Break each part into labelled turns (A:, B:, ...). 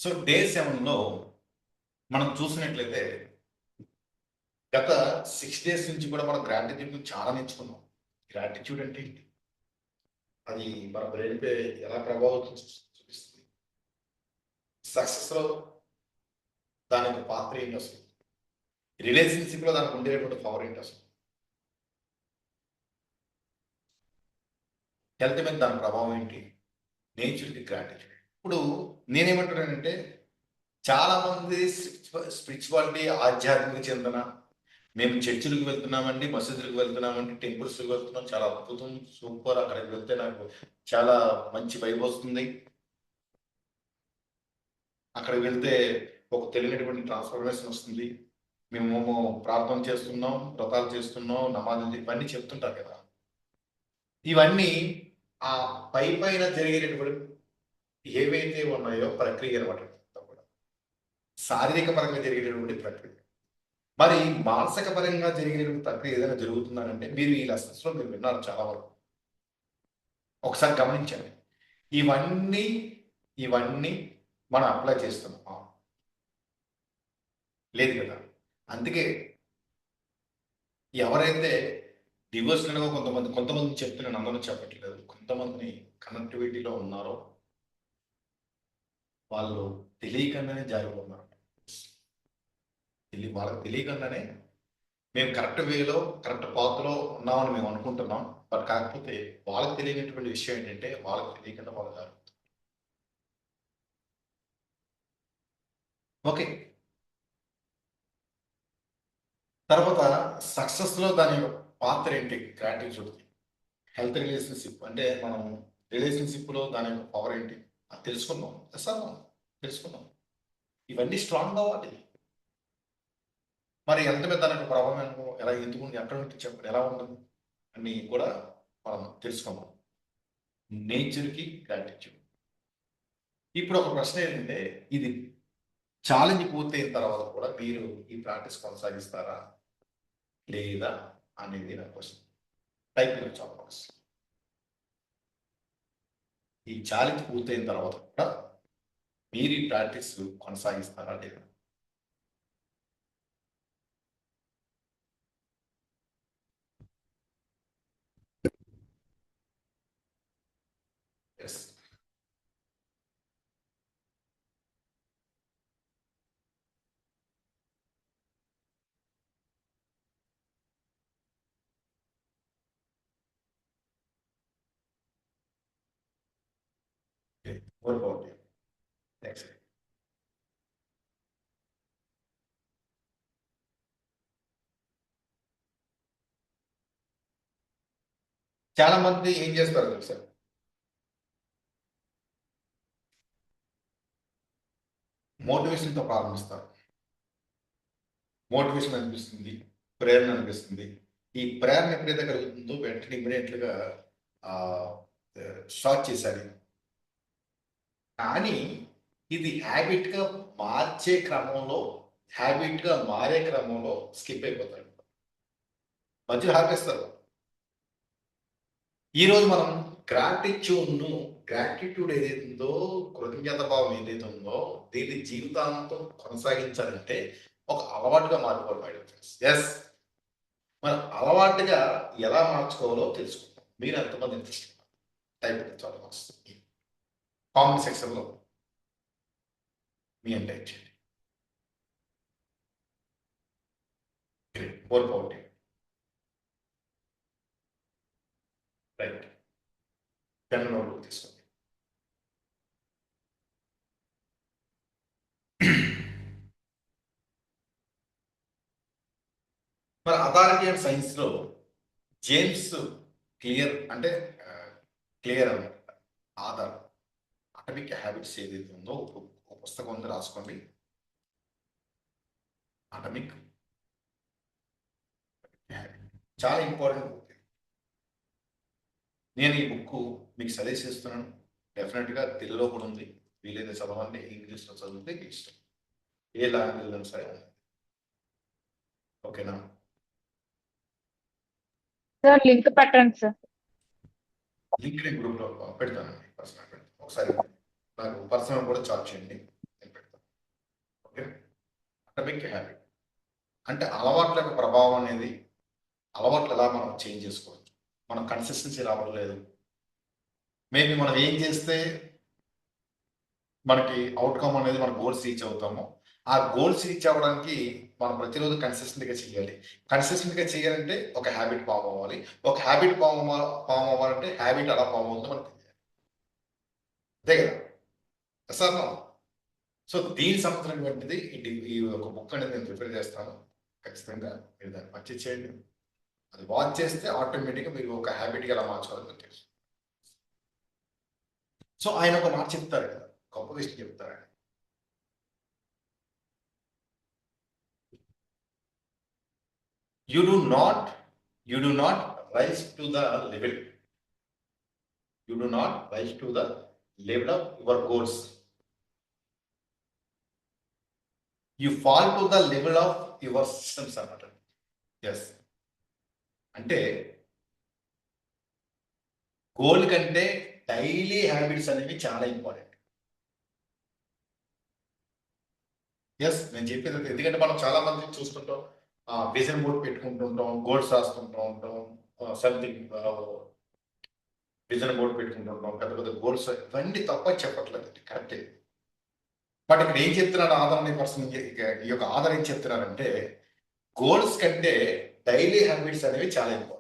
A: So day 7లో మనం చూసినట్లయితే గత 6 డేస్ నుంచి కూడా మనం గ్రాటిట్యూడ్ చాలా నేర్చుకున్నాం. గ్రాటిట్యూడ్ అంటే ఏంటి? అది మన బ్రెయిన్‌పై ఎలా ప్రభావితం చూపిస్తుంది? సక్సెస్‌లో దాని యొక్క పాత్ర ఏంటి అసలు? రిలేషన్‌షిప్‌లో దానికి ఉండేటువంటి పవర్ ఏంటి అసలు? హెల్త్ మీద దాని ప్రభావం ఏంటి? నేచర్‌కి గ్రాటిట్యూడ్. ఇప్పుడు నేనేమంటున్నానంటే చాలామంది స్పిరిచువాలిటీ ఆధ్యాత్మిక చింతన మేము చర్చిలకు వెళ్తున్నామండి, మసీదులకు వెళ్తున్నామండి, టెంపుల్స్‌కి వెళ్తున్నాం. చాలా అద్భుతం, సూపర్. అక్కడికి వెళ్తే నాకు చాలా మంచి వైబ్ వస్తుంది. అక్కడికి వెళ్తే ఒక తెలియనటువంటి ట్రాన్స్‌ఫర్మేషన్ వస్తుంది. మేమేమో ప్రార్థన చేస్తున్నాం, వ్రతాలు చేస్తున్నాం, నమాజులు ఇవన్నీ చెప్తుంటారు కదా! ఇవన్నీ ఆ పైన జరిగేటటువంటి ఏవైతే ఉన్నాయో ప్రక్రియ అనమాట ఇదంతా కూడా. శారీరక పరంగా జరిగేటటువంటి ప్రక్రియ. మరి మానసిక పరంగా జరిగేటటువంటి ప్రక్రియ ఏదైనా జరుగుతుందనంటే మీరు ఈ లెసన్స్‌లో మీరు విన్నారు చాలా వరకు. ఒకసారి గమనించండి. ఇవన్నీ, ఇవన్నీ మనం అప్లై చేస్తున్నామా? లేదు కదా! అందుకే ఎవరైతే డివోషనల్‌గా కొంతమంది చెప్తున్నాను, అందరూ చెప్పట్లేదు. కొంతమంది కనెక్టివిటీలో ఉన్నారో వాళ్ళు తెలియకుండానే జారిపోతున్నారు. వాళ్ళకి తెలియకుండానే మేము కరెక్ట్ వేలో, కరెక్ట్ పాత్‌లో ఉన్నామని మేము అనుకుంటున్నాం. బట్ కాకపోతే వాళ్ళకి తెలియనటువంటి విషయం ఏంటంటే వాళ్ళకి తెలియకుండా వాళ్ళు జారుతున్నారు. ఓకే. తర్వాత సక్సెస్‌లో దాని పాత్ర ఏంటి? గ్రాటిట్యూడ్‌ది. హెల్త్ రిలేషన్‌షిప్ అంటే మనం రిలేషన్‌షిప్‌లో దాని యొక్క పవర్ ఏంటి? అది తెలుసుకున్నాం. Yes or no? తెలుసుకున్నాం. ఇవన్నీ స్ట్రాంగ్ అవ్వాలి. మరి హెల్త్ మీద దాని యొక్క ప్రభావం ఎలా ఎందుకు ఎక్కడ ఉంటుంది చెప్పండి? ఎలా ఉంటుంది? అని కూడా మనం తెలుసుకున్నాం. నేచర్‌కి గ్రాటిట్యూడ్. ఇప్పుడు ఒక ప్రశ్న ఏంటంటే ఇది ఛాలెంజ్ పూర్తయిన తర్వాత కూడా మీరు ఈ ప్రాక్టీస్ కొనసాగిస్తారా? లేదా? అనేది నా question. Type in the chat box. ఈ ఛాలెంజ్ పూర్తయిన తర్వాత కూడా మీరు ఈ ప్రాక్టీస్ కొనసాగిస్తారా లేదా? Yes. Okay. More about you. Next. చాలా మంది ఏం చేస్తారో తెలుసా? మోటివేషన్‌తో ప్రారంభిస్తారు. మోటివేషన్ అనిపిస్తుంది. ప్రేరణ అనిపిస్తుంది. ఈ ప్రేరణ ఎప్పుడైతే కలుగుతుందో వెంటనే ఇమ్మీడియేట్‌గా ఆహ్, స్టార్ట్ చేశారు. కానీ ఇది హ్యాబిట్‌గా మారే క్రమంలో స్కిప్ అయిపోతారు. మధ్యలో ఆపేస్తారు. ఈరోజు మనం గ్రాటిట్యూడ్ ఏదైతే ఉందో, కృతజ్ఞత భావం ఏదైతే ఉందో, దీన్ని జీవితాంతం కొనసాగించాలంటే ఒక అలవాటుగా మారిపోవాలి మై డియర్ ఫ్రెండ్స్. యెస్. మరి అలవాటుగా ఎలా మార్చుకోవాలో తెలుసుకుందాం. మీరు ఎంతమంది ఇంట్రెస్ట్ టైప్ చాలా వస్తుంది. కామెంట్ సెక్షన్‌లో మీ అని టైప్ చేయండి. Great. More power to you. Right. Pen notebook తీసుకోండి. మరి అథారిటీ అండ్ సైన్స్‌లో జేమ్స్ క్లియర్ అంటే క్లియర్ అన్నమాట. ఆధార్. అటమిక్ హ్యాబిట్స్ ఏదైతే ఉందో ఒక పుస్తకం ఉంది, రాసుకోండి. Atomic habit. చాలా ఇంపార్టెంట్ బుక్ ఇది. నేను ఈ బుక్ మీకు సజెస్ట్ చేస్తున్నాను. డెఫినెట్‌గా తెలుగులో కూడా ఉంది. వీలైతే చదవండి. ఇంగ్లీష్‌లో చదివితే మీ ఇష్టం. ఏ లాంగ్వేజ్‌లో సరే. ఓకేనా?
B: సార్ లింక్ పెట్టండి సార్.
A: లింక్ నేను గ్రూప్‌లో పెడతానండి. పర్సనల్ పెడతాను. ఒకసారి నాకు పర్సనల్ కూడా చాట్ చేయండి. నేను పెడతాను. అటామిక్ హ్యాబిట్ అంటే అలవాట్ల యొక్క ప్రభావం అనేది అలవాట్లు ఎలా మనం చేంజ్ చేసుకోవచ్చు. మనం కన్సిస్టెన్సీ రావట్లేదు. మేబీ మనం ఏం చేస్తే మనకి అవుట్‌కమ్ అనేది మన గోల్స్ రీచ్ అవుతామో, ఆ గోల్స్ రీచ్ అవ్వడానికి మనం ప్రతిరోజు కన్సిస్టెంట్‌గా చేయాలి. కన్సిస్టెంట్‌గా చేయాలంటే ఒక హ్యాబిట్ ఫార్మ్ అవ్వాలి. ఒక హ్యాబిట్ ఫార్మ్ అవ్వాలంటే హ్యాబిట్ ఎలా ఫార్మ్ అవుతుందో మనకు తెలియాలి. అంతే కదా! Yes or no? సో, దీనికి సంబంధించినటువంటిది ఈ ఒక బుక్ అనేది నేను రిఫర్ చేస్తాను. ఖచ్చితంగా మీరు దాన్ని పర్చేజ్ చేయండి. అది వాచ్ చేస్తే ఆటోమేటిక్‌గా మీరు ఒక హ్యాబిట్‌గా ఎలా మార్చుకోవాలో మీకు తెలుసు. సో, ఆయన ఒక మాట చెప్తారు కదా! గొప్ప విషయం చెప్తారు ఆయన. You do not you do not rise to the level. You do not rise to the level of your goals. You fall to the level of your systems అన్నమాట. యెస్. అంటే గోల్ కంటే డైలీ హ్యాబిట్స్ అనేవి చాలా important. Yes. నేను చెప్పేది అదే. ఎందుకంటే మనం చాలా మందిని చూస్తుంటాం. Vision board పెట్టుకుంటుంటాం. గోల్స్ రాసుకుంటూ ఉంటాం. సంథింగ్ విజన్ బోర్డ్ పెట్టుకుంటుంటాం. పెద్ద పెద్ద గోల్స్ ఇవన్నీ తప్పని చెప్పట్లేదండి. కరెక్టే. బట్ ఇక్కడ ఏం చెప్తున్నాడు ఆథర్ అనే పర్సన్ ఈ యొక్క ఆథర్ ఏం చెప్తున్నారంటే గోల్స్ కంటే డైలీ హ్యాబిట్స్ అనేవి చాలా ఇంపార్టెంట్.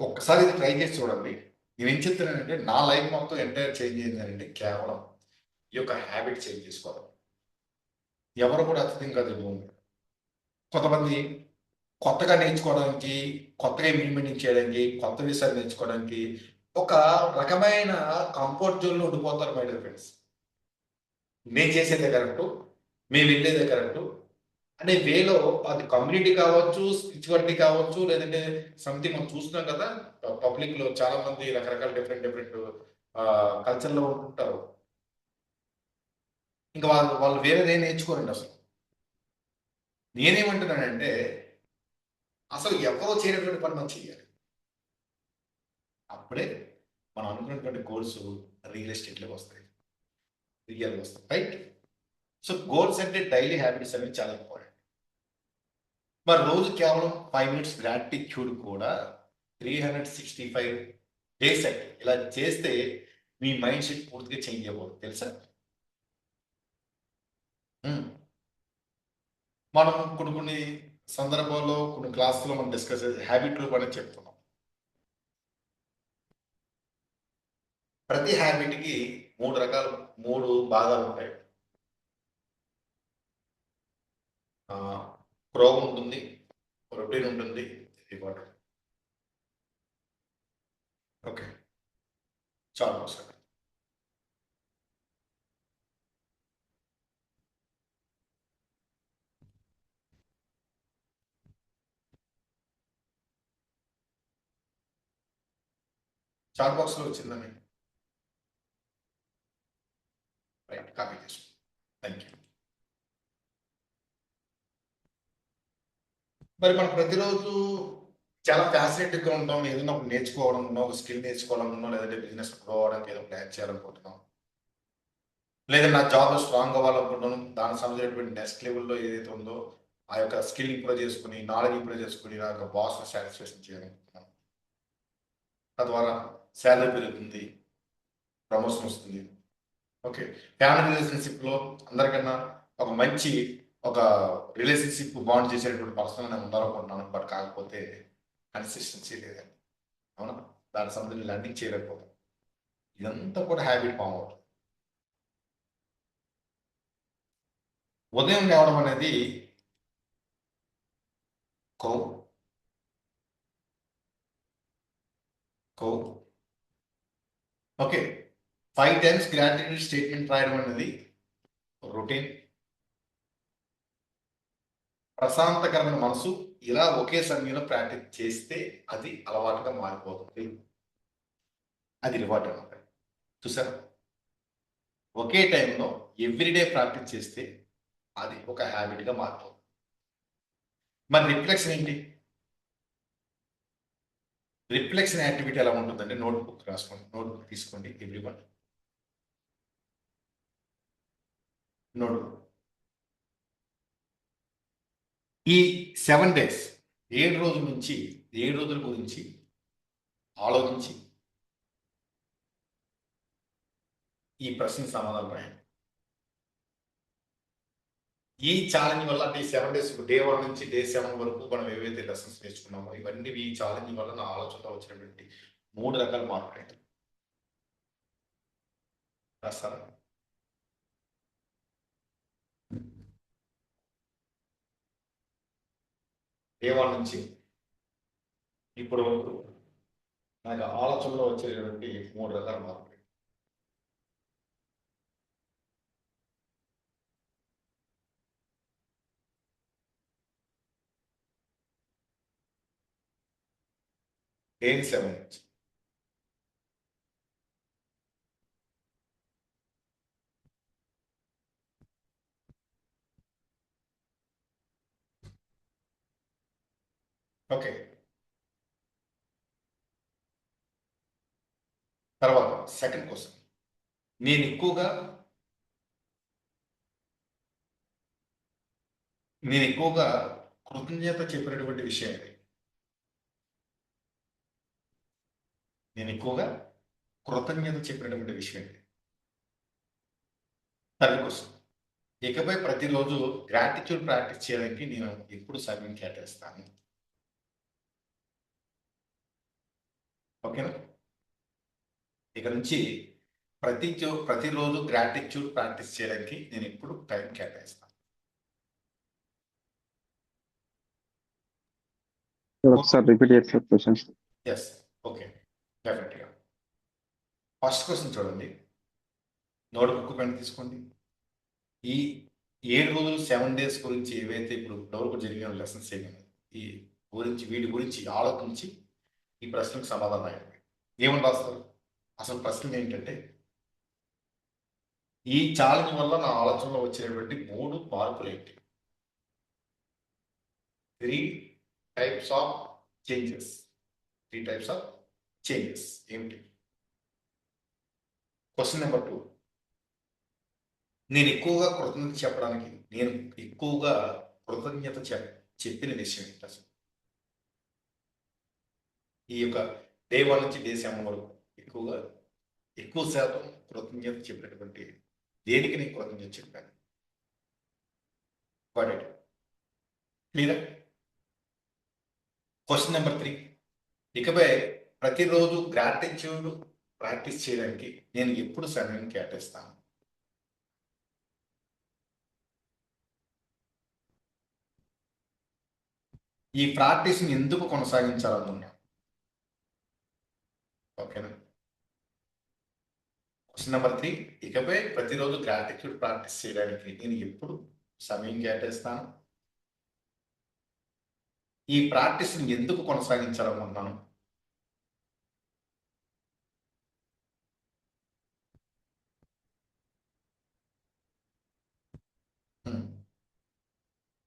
A: ఒక్కసారి ఇది ట్రై చేసి చూడండి. నేనేం చెప్తున్నానంటే నా లైఫ్ మొత్తం ఎంటైర్ చేంజ్ అయిందంటే కేవలం ఈ యొక్క హ్యాబిట్ చేంజ్ చేసుకోవడం. ఎవరు కూడా అతిథింగా తెలియదు. కొంతమంది కొత్తగా నేర్చుకోవడానికి, కొత్తగా ఇంప్లిమెంటింగ్ చేయడానికి, కొత్త విషయాలు నేర్చుకోవడానికి ఒక రకమైన కంఫర్ట్ జోన్‌లో ఉండిపోతారు మై డియర్ ఫ్రెండ్స్. నేను చేసేదే కరెక్టు. మేము వెళ్ళేదే కరెక్టు. అనే వేలో అది కమ్యూనిటీ కావచ్చు, స్పిరిచువాలిటీ కావచ్చు, లేదంటే సంథింగ్ మనం చూస్తున్నాం కదా! పబ్లిక్‌లో చాలా మంది రకరకాల డిఫరెంట్ డిఫరెంట్ కల్చర్‌లో ఉంటుంటారు. ఇంకా వాళ్ళు వాళ్ళు వేరేదేం నేర్చుకోరండి అసలు. నేనేమంటున్నానంటే అసలు ఎవరో చేయనటువంటి పని మనం చేయాలి. అప్పుడే మనం అనుకున్నటువంటి గోల్స్ రియలిస్టిక్‌లోకి వస్తాయి. రియల్‌గా వస్తాయి. రైట్? సో, గోల్స్ అంటే డైలీ హ్యాబిట్స్ అనేవి చాలా ఇంపార్టెంట్. మరి రోజు కేవలం 5 మినిట్స్ గ్రాటిట్యూడ్ కూడా 365 డేస్ అండి. ఇలా చేస్తే మీ మైండ్ సెట్ పూర్తిగా చేంజ్ అయిపోతుంది. తెలుసా? హ్మ్. మనం కొన్ని కొన్ని సందర్భాల్లో, కొన్ని క్లాస్‌లో మనం డిస్కస్ చేసే హ్యాబిట్ లూప్ అనేది చెప్తున్నాం. ప్రతి హ్యాబిట్‌కి 3 భాగాలుంటాయి. ఆహ్, ప్రోగ్ ఉంటుంది, రొటీన్ ఉంటుంది, రివార్డ్. ఓకే. చాలా అవసరం. చాట్ బాక్స్‌లో వచ్చిందండి. రైట్. కాపీ చేసుకో. Thank you. మరి మనం ప్రతిరోజు చాలా ఫ్యాసినేటెడ్‌గా ఉంటాం. ఏదైనా ఒకటి నేర్చుకోవాలనుకున్నాం, ఒక స్కిల్ నేర్చుకోవాలనుకున్నాం, లేదంటే బిజినెస్ గ్రో అవ్వడానికి ఏదో ప్లాన్ చేయాలనుకుంటున్నాం. లేదా నా జాబ్‌లో స్ట్రాంగ్ అవ్వాలనుకుంటున్నాను. దానికి సంబంధించినటువంటి నెక్స్ట్ లెవెల్‌లో ఏదైతే ఉందో, ఆ యొక్క స్కిల్ ఇంప్రూవ్ చేసుకొని, నాలెడ్జ్ ఇంప్రూవ్ చేసుకొని, నా యొక్క బాస్‌ని సాటిస్ఫాక్షన్ చేయాలనుకుంటున్నాను. తద్వారా సాలరీ పెరుగుతుంది, ప్రమోషన్ వస్తుంది. ఓకే. ఫ్యామిలీ రిలేషన్‌షిప్‌లో అందరికన్నా ఒక మంచి ఒక రిలేషన్‌షిప్ బాండ్ చేసేటువంటి పర్సన్‌గా నేను ఉండాలనుకుంటున్నాను. బట్ కాకపోతే కన్సిస్టెన్సీ లేదండి. అవునా? దానికి సంబంధించి లర్నింగ్ చేయలేకపోతాం. ఇదంతా కూడా హ్యాబిట్ ఫార్మ్ అవుతుంది. ఉదయం లేవడం అనేది కొవ్వు, కొవ్వు. ఓకే. 5 టైమ్స్ గ్రాటిట్యూడ్ స్టేట్మెంట్ రాయడం అనేది రొటీన్. ప్రశాంతకరమైన మనసు ఇలా ఒకే సమయంలో ప్రాక్టీస్ చేస్తే అది అలవాటుగా మారిపోతుంది. అది రివార్డ్ అన్నమాట. చూసారా? ఒకే టైంలో ఎవ్రీడే ప్రాక్టీస్ చేస్తే అది ఒక హ్యాబిట్‌గా మారిపోతుంది. మరి రిఫ్లెక్షన్ ఏంటి? రిఫ్లెక్షన్ యాక్టివిటీ ఎలా ఉంటుందంటే నోట్‌బుక్ రాసుకోండి. నోట్‌బుక్ తీసుకోండి ఎవ్రీవన్. నోడు ఈ 7 డేస్ 7 రోజుల నుంచి 7 రోజుల గురించి ఆలోచించి ఈ ప్రశ్నకు సమాధానం రాయండి. ఈ ఛాలెంజ్ వల్ల అంటే 7 డేస్ డే 1 నుంచి డే 7 వరకు మనం ఏవైతే లెసన్స్ నేర్చుకున్నామో ఇవన్నీ ఈ ఛాలెంజ్ వల్ల నా ఆలోచనలో వచ్చినటువంటి 3 రకాల మార్పులు ఏంటి రాస్తారా? డే 1 నుంచి ఇప్పుడు వరకు నాకు ఆలోచనలో వచ్చేటువంటి 3 రకాల మార్పులు. డే 7 నుంచి ఓకే. తర్వాత సెకండ్ క్వశ్చన్, నేను ఎక్కువగా కృతజ్ఞత చెప్పినటువంటి విషయం ఇది. నేను ఎక్కువగా కృతజ్ఞత చెప్పినటువంటి విషయం ఇది. థర్డ్ క్వశ్చన్, ఇకపై ప్రతిరోజు గ్రాటిట్యూడ్ ప్రాక్టీస్ చేయడానికి నేను ఎప్పుడు సమయం కేటాయిస్తాను? ఓకేనా? ఇక నుంచి ప్రతిరోజు గ్రాటిట్యూడ్ ప్రాక్టీస్ చేయడానికి నేను ఎప్పుడు టైం కేటాయిస్తాను?
C: ఒకసారి రిపీట్ చేస్తారు క్వశ్చన్స్.
A: ఎస్, ఓకే, డెఫినెట్గా. ఫస్ట్ క్వశ్చన్ చూడండి, నోట్ బుక్ పెన్ తీసుకోండి. ఈ 7 రోజులు 7 డేస్ గురించి ఏవైతే ఇప్పుడు వరకు జరిగిన లెసన్స్ ఏమైనా ఈ గురించి వీటి గురించి ఆలోచించి ఈ ప్రశ్నకు సమాధానం రాయండి. ఏమని రాస్తారు? అసలు ప్రశ్న ఏంటంటే, ఈ ఛాలెంజ్ వల్ల నా ఆలోచనలో వచ్చినటువంటి 3 మార్పులు ఏంటి? 3 types of changes. 3 types of changes ఏమిటి? క్వశ్చన్ నెంబర్ 2, నేను ఎక్కువగా కృతజ్ఞత చెప్పిన విషయం ఏంటి అసలు? ఈ యొక్క డే 1 నుంచి డే 7 వరకు ఎక్కువ శాతం కృతజ్ఞత చెప్పినటువంటి దేనికి నేను కృతజ్ఞత చెప్పాను? క్లియర్? క్వశ్చన్ నెంబర్ 3, ఇకపై ప్రతిరోజు గ్రాటిట్యూడ్ ప్రాక్టీస్ చేయడానికి నేను ఎప్పుడు సమయం కేటాయిస్తాను? ఈ ప్రాక్టీస్ని ఎందుకు కొనసాగించాలనుకున్నాను? ఓకేనా? క్వశ్చన్ నెంబర్ 3, ఇకపై ప్రతిరోజు గ్రాటిట్యూడ్ ప్రాక్టీస్ చేయడానికి నేను ఎప్పుడు సమయం కేటాయిస్తాను? ఈ ప్రాక్టీస్ని ఎందుకు కొనసాగించాలనుకున్నాను?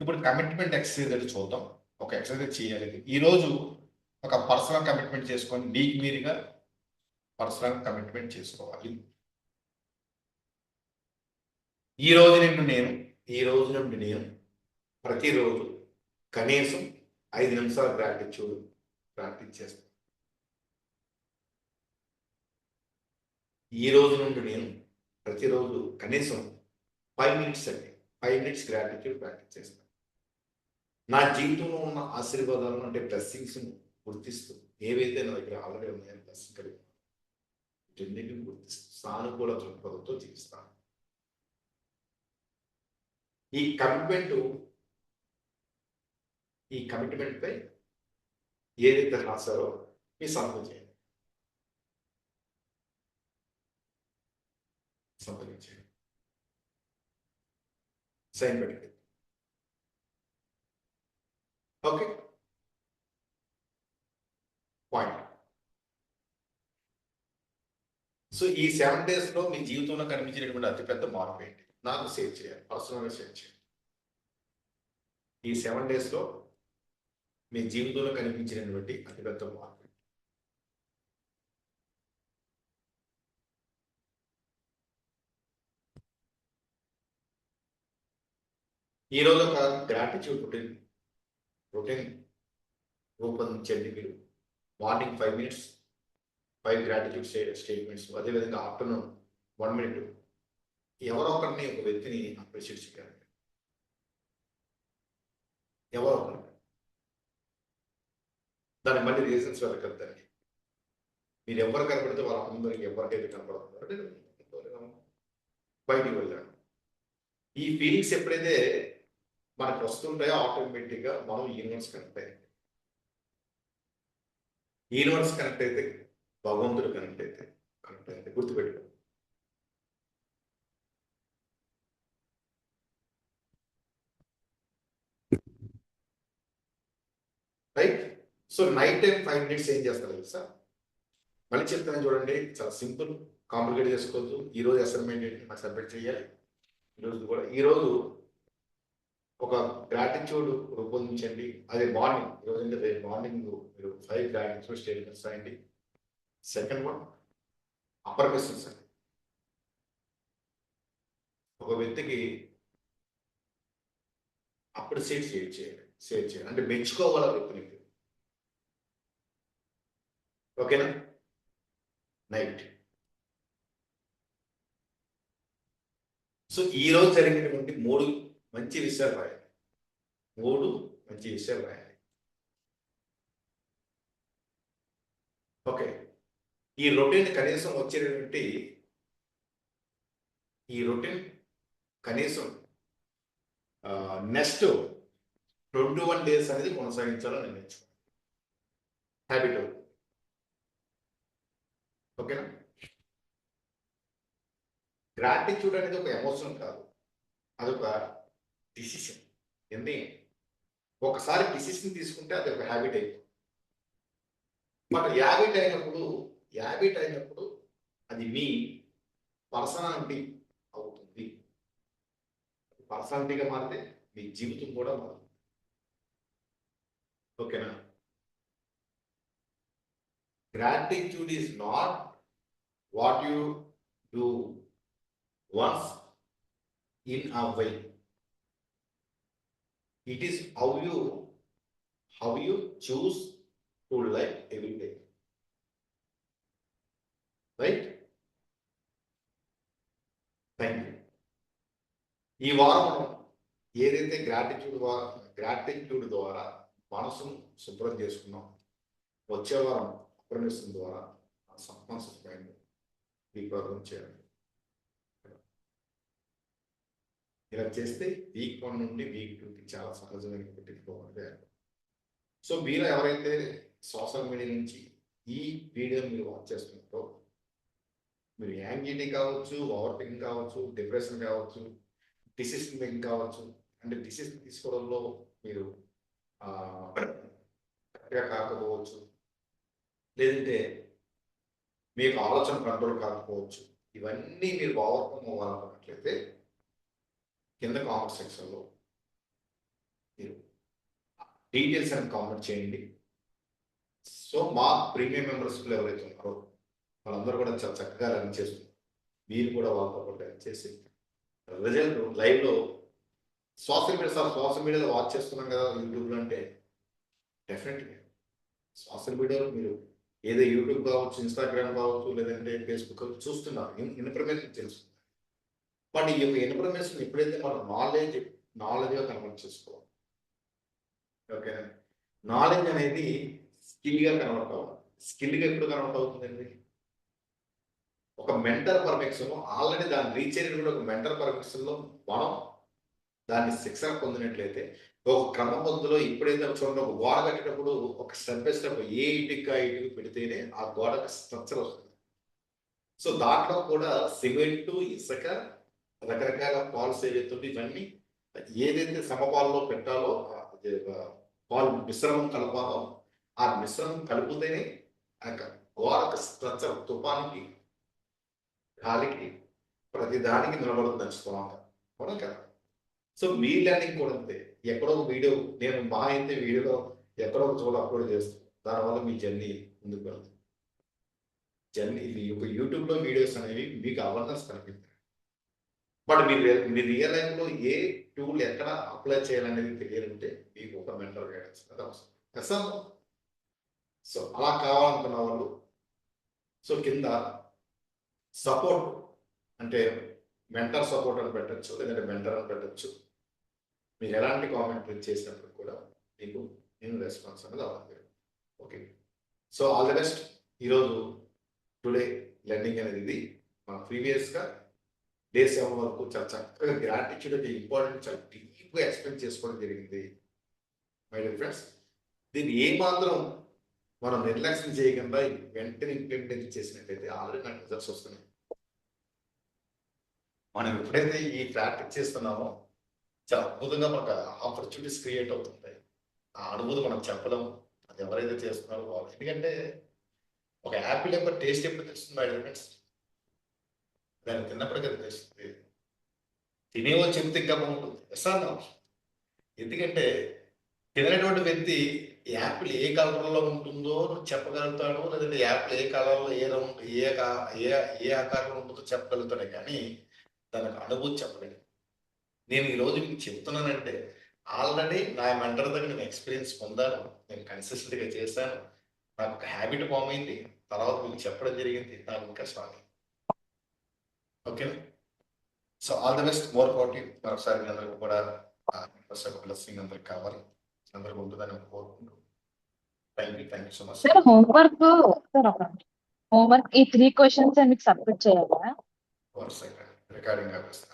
A: ఇప్పుడు కమిట్మెంట్ ఎక్సర్సైజ్ అని చూద్దాం. ఒక ఎక్సర్సైజ్ చేయాలి. ఈరోజు ఒక పర్సనల్ కమిట్మెంట్ చేసుకొని మీకు మీరుగా పర్సనల్ కమిట్మెంట్ చేసుకోవాలి. ఈ రోజు నుండి నేను ప్రతిరోజు కనీసం 5 నిమిషాలు గ్రాటిట్యూడ్ ప్రాక్టీస్ చేస్తాను. ఈ రోజు నుండి నేను ప్రతిరోజు కనీసం 5 మినిట్స్ గ్రాటిట్యూడ్ ప్రాక్టీస్ చేస్తాను. నా జీవితంలో ఉన్న ఆశీర్వాదాలను అంటే బ్లెస్సింగ్స్ గుర్తిస్తూ ఏవైతే నా దగ్గర ఆల్రెడీ ఉన్నాయో బ్లెస్సింగ్ కలిగి వీటన్నిటిని గుర్తిస్తూ సానుకూల దృక్పథంతో జీవిస్తాను. ఈ కమిట్మెంట్ పై ఏదైతే రాశారో మీ సంతకం చేయండి. సైన్ పెట్టండి. Okay, point. సో ఈ 7 days లో మీ జీవితంలో కనిపించినటువంటి అతిపెద్ద మార్పు ఏంటి? నాకు షేర్ చేయాలి, పర్సనల్గా షేర్ చేయాలి. ఈ 7 days లో మీ జీవితంలో కనిపించినటువంటి అతిపెద్ద మార్పు. ఈరోజు ఒక గ్రాటిట్యూడ్ రొటీన్ రూపొందించండి మీరు. మార్నింగ్ 5 minutes 5 గ్రాటిట్యూడ్ స్టేట్మెంట్స్, అదేవిధంగా ఆఫ్టర్నూన్ 1 minute ఎవరో ఒకరిని, ఒక వ్యక్తిని అప్రిషియేట్ చేయాలి. ఎవరో ఒకరు, దాన్ని మళ్ళీ రీజన్స్ వెతకద్దండి. మీరు ఎవరు కనపడితే వాళ్ళందరికీ ఎవరికైతే కనపడుతున్నారో బయటికి వెళ్ళాడు. ఈ ఫీలింగ్స్ ఎప్పుడైతే మనకు వస్తుంటాయో ఆటోమేటిక్గా మనం యూనివర్స్ కనెక్ట్ అయ్యాం. యూనివర్స్ కనెక్ట్ అయితే భగవంతుడు కనెక్ట్ అయితే గుర్తుపెట్టుకో. Right. So night time 5 minutes ఏం చేస్తారు తెలుసా? మళ్ళీ చెప్తాను చూడండి, చాలా సింపుల్, కాంప్లికేట్ చేసుకోవద్దు. ఈరోజు అసైన్మెంట్ ఏంటి, నాకు సబ్మిట్ చేయాలి. ఈరోజు ఒక గ్రాటిట్యూడ్ రూపొందించండి. అదే మార్నింగ్, ఈరోజు అంటే రేపు మార్నింగ్ మీరు 5 గ్రాటిట్యూడ్ స్టేట్మెంట్స్ రాయండి. సెకండ్ వన్ అపర్మిషన్స్ అండి. ఒక వ్యక్తికి అప్రిషియేట్ చేయాలి అంటే మెచ్చుకోవాలి వ్యక్తిని. ఓకేనా? నైట్. సో ఈరోజు జరిగినటువంటి 3 మంచి విషయాలు రాయాలి. 3 మంచి విషయాలు రాయాలి. ఓకే. ఈ రొటీన్ కనీసం వచ్చేటువంటి నెక్స్ట్ 21 days అనేది కొనసాగించాలని నిర్ణయించుకోండి. హ్యాబిట్. ఓకేనా? గ్రాటిట్యూడ్ అనేది ఒక ఎమోషన్ కాదు, అదొక డిసిషన్. ఏంటి, ఒకసారి డిసిషన్ తీసుకుంటే అది ఒక హ్యాబిట్ అయిపోతుంది. బట్ హ్యాబిట్ అయినప్పుడు అది మీ పర్సనాలిటీ అవుతుంది. పర్సనాలిటీగా మారితే మీ జీవితం కూడా మారుతుంది. ఓకేనా? Gratitude is not what you do once in a way, it is how you choose to live every day. Right? Thank you. ఈ వారం మనం ఏదైతే గ్రాటిట్యూడ్ ద్వారా మనసును శుభ్రం చేసుకున్నాం, వచ్చే వారం అప్రమిషన్ ద్వారా సబ్కాన్షియస్ మైండ్ రీప్రోగ్రామ్ చేయాలి. ఇలా చేస్తే వీక్ 1 నుండి వీక్ 2కి చాలా సహజమైన పెట్టుకోవాలి. సో మీరు ఎవరైతే సోషల్ మీడియా నుంచి ఈ వీడియో మీరు వాచ్ చేస్తున్నారో, మీరు యాంగ్జైటీ కావచ్చు, ఓవర్ థింకింగ్ కావచ్చు, డిప్రెషన్ కావచ్చు, డిసిషన్ మేకింగ్ కావచ్చు, అంటే డిసిషన్ తీసుకోవడంలో మీరు కరెక్ట్గా కాకపోవచ్చు, లేదంటే మీకు ఆలోచన కంట్రోల్ కాకపోవచ్చు, ఇవన్నీ మీరు ఓవర్కమ్ అవ్వాలనుకున్నట్లయితే కింద కామెంట్ సెక్షన్లో మీరు డీటెయిల్స్ అని కామెంట్ చేయండి. సో మా ప్రీమియం మెంబర్స్లో ఎవరైతే ఉన్నారో వాళ్ళందరూ కూడా చాలా చక్కగా రన్ చేస్తున్నారు. మీరు కూడా వాళ్ళతో పాటు రన్ చేసి రిజల్ట్ లైవ్లో సోషల్ మీడియాలో వాచ్ చేస్తున్నాం కదా యూట్యూబ్లో, అంటే డెఫినెట్గా సోషల్ మీడియాలో మీరు ఏదో యూట్యూబ్ కావచ్చు, ఇన్స్టాగ్రామ్ కావచ్చు, లేదంటే ఫేస్బుక్ చూస్తున్నారు, ఇన్ఫర్మేషన్ తెలుస్తుంది. బట్ ఈ యొక్క ఇన్ఫర్మేషన్ ఎప్పుడైతే మనం నాలెడ్జ్గా కన్వర్ట్ చేసుకోవాలి. ఓకేనా? నాలెడ్జ్ అనేది స్కిల్గా కన్వర్ట్ అవ్వాలి. స్కిల్గా ఎప్పుడు కన్వర్ట్ అవుతుందండి? ఒక మెంటర్ పర్ఫెక్షన్ ఆల్రెడీ దాన్ని రీచ్ అయినటువంటి ఒక మెంటర్ పర్ఫెక్షన్లో మనం దాన్ని శిక్షణ పొందినట్లయితే, ఒక క్రమ పద్ధతిలో ఎప్పుడైతే చూడండి, ఒక గోడ కట్టేటప్పుడు ఒక స్టెప్ బై స్టెప్ ఏ ఇటుక పెడితేనే ఆ గోడకు స్ట్రక్చర్ వస్తుంది. సో దాంట్లో కూడా సిమెంటు, ఇసుక, రకరకాల పాల్స్ ఏవైతే ఇవన్నీ ఏదైతే సమపాల్లో పెట్టాలో, పాలు మిశ్రమం కలపాలో, ఆ మిశ్రమం కలిపితేనే ఆ గోడకు స్ట్రక్చర్ తుఫానికి, గాలికి, ప్రతిదానికి నిలబడుతుంది నడుచుకోవాలి. అవునా కదా? సో మీ లెర్నింగ్ కూడా అంతే. ఎక్కడో వీడియో నేను మహా అయితే వీడియోలో ఎక్కడో ఒక చోట అప్లోడ్ చేస్తాను, దానివల్ల మీ జర్నీ ముందుకు వెళ్తుంది. యూట్యూబ్లో వీడియోస్ అనేవి మీకు అవేర్నెస్ కనిపిస్తాయి. బట్ మీ రియల్ లైఫ్ లో ఏ టూల్ ఎక్కడ అప్లై చేయాలనేది తెలియాలంటే మీకు ఒక మెంటర్ గైడెన్స్ అనేది అవసరం. సో అలా కావాలనుకున్న వాళ్ళు సో కింద సపోర్ట్ అంటే మెంటర్ సపోర్ట్ అని పెట్టచ్చు, లేదంటే మెంటర్ అని పెట్టచ్చు. మీరు ఎలాంటి కామెంట్ చేసినప్పుడు కూడా మీకు నేను రెస్పాన్స్ అనేది అవ్వాలి. Okay, so all the best. ఈరోజు టుడే లెర్నింగ్ అనేది ఇది. మన ప్రీవియస్గా డే 7 వరకు చాలా చక్కగా గ్రాటిట్యూడ్ అంటే ఇంపార్టెంట్ చాలా డీప్గా ఎక్స్ప్లెయిన్ చేసుకోవడం జరిగింది మై డియర్ ఫ్రెండ్స్. దీన్ని ఏమాత్రం మనం నిర్లక్ష్యం చేయకుండా వెంటనే ఇంప్లిమెంట్ చేసినట్లయితే ఆల్రెడీ నాకు రిజల్ట్స్ వస్తున్నాయి. మనం ఎప్పుడైతే ఈ ప్రాక్టీస్ చేస్తున్నామో చాలా అద్భుతంగా మనకు ఆపర్చునిటీస్ క్రియేట్ అవుతుంటాయి. ఆ అనుభూతి మనం చెప్పలేము, అది ఎవరైతే చేస్తున్నారో వాళ్ళు. ఎందుకంటే ఒక యాపిల్ యొక్క టేస్ట్ ఎప్పుడు తెలుస్తుంది మై డియర్ ఫ్రెండ్స్? దాన్ని తిన్నప్పటికీ అది తెలుస్తుంది. తినేవాళ్ళు చెప్తే ఇంకా బాగుంటుంది. ఎస్ఆర్ ఎందుకంటే తినటువంటి వ్యక్తి యాపిల్ ఏ కలర్లో ఉంటుందో చెప్పగలుగుతాడు, లేదంటే యాపిల్ ఏ కలర్లో ఏ రంగు ఏ ఆకారంలో ఉంటుందో చెప్పగలుగుతాడే, కానీ దానికి అనుభూతి చెప్పలేదు. నేను ఈరోజు మీకు చెప్తున్నానంటే ఆల్రెడీ నా మెంటర్ దగ్గర నేను ఎక్స్పీరియన్స్ పొందాను, నేను కన్సిస్టెంట్గా చేశాను, నాకు ఒక హ్యాబిట్ ఫామ్ అయింది, తర్వాత మీకు చెప్పడం జరిగింది, నాకు ఇంకా స్ట్రాంగ్. ఓకేనా? So all the best, more positive. మరొకసారి అందరికీ కూడా బ్లెస్సింగ్ అందరికి కావాలి, అందరికి ఉంటుందని కోరుకుంటూ thank you so much.
B: Sir homework ఈ 3 క్వశ్చన్స్ మీకు సబ్మిట్ చేయాలా?
A: రికార్డింగ్ ఆపేస్తాను.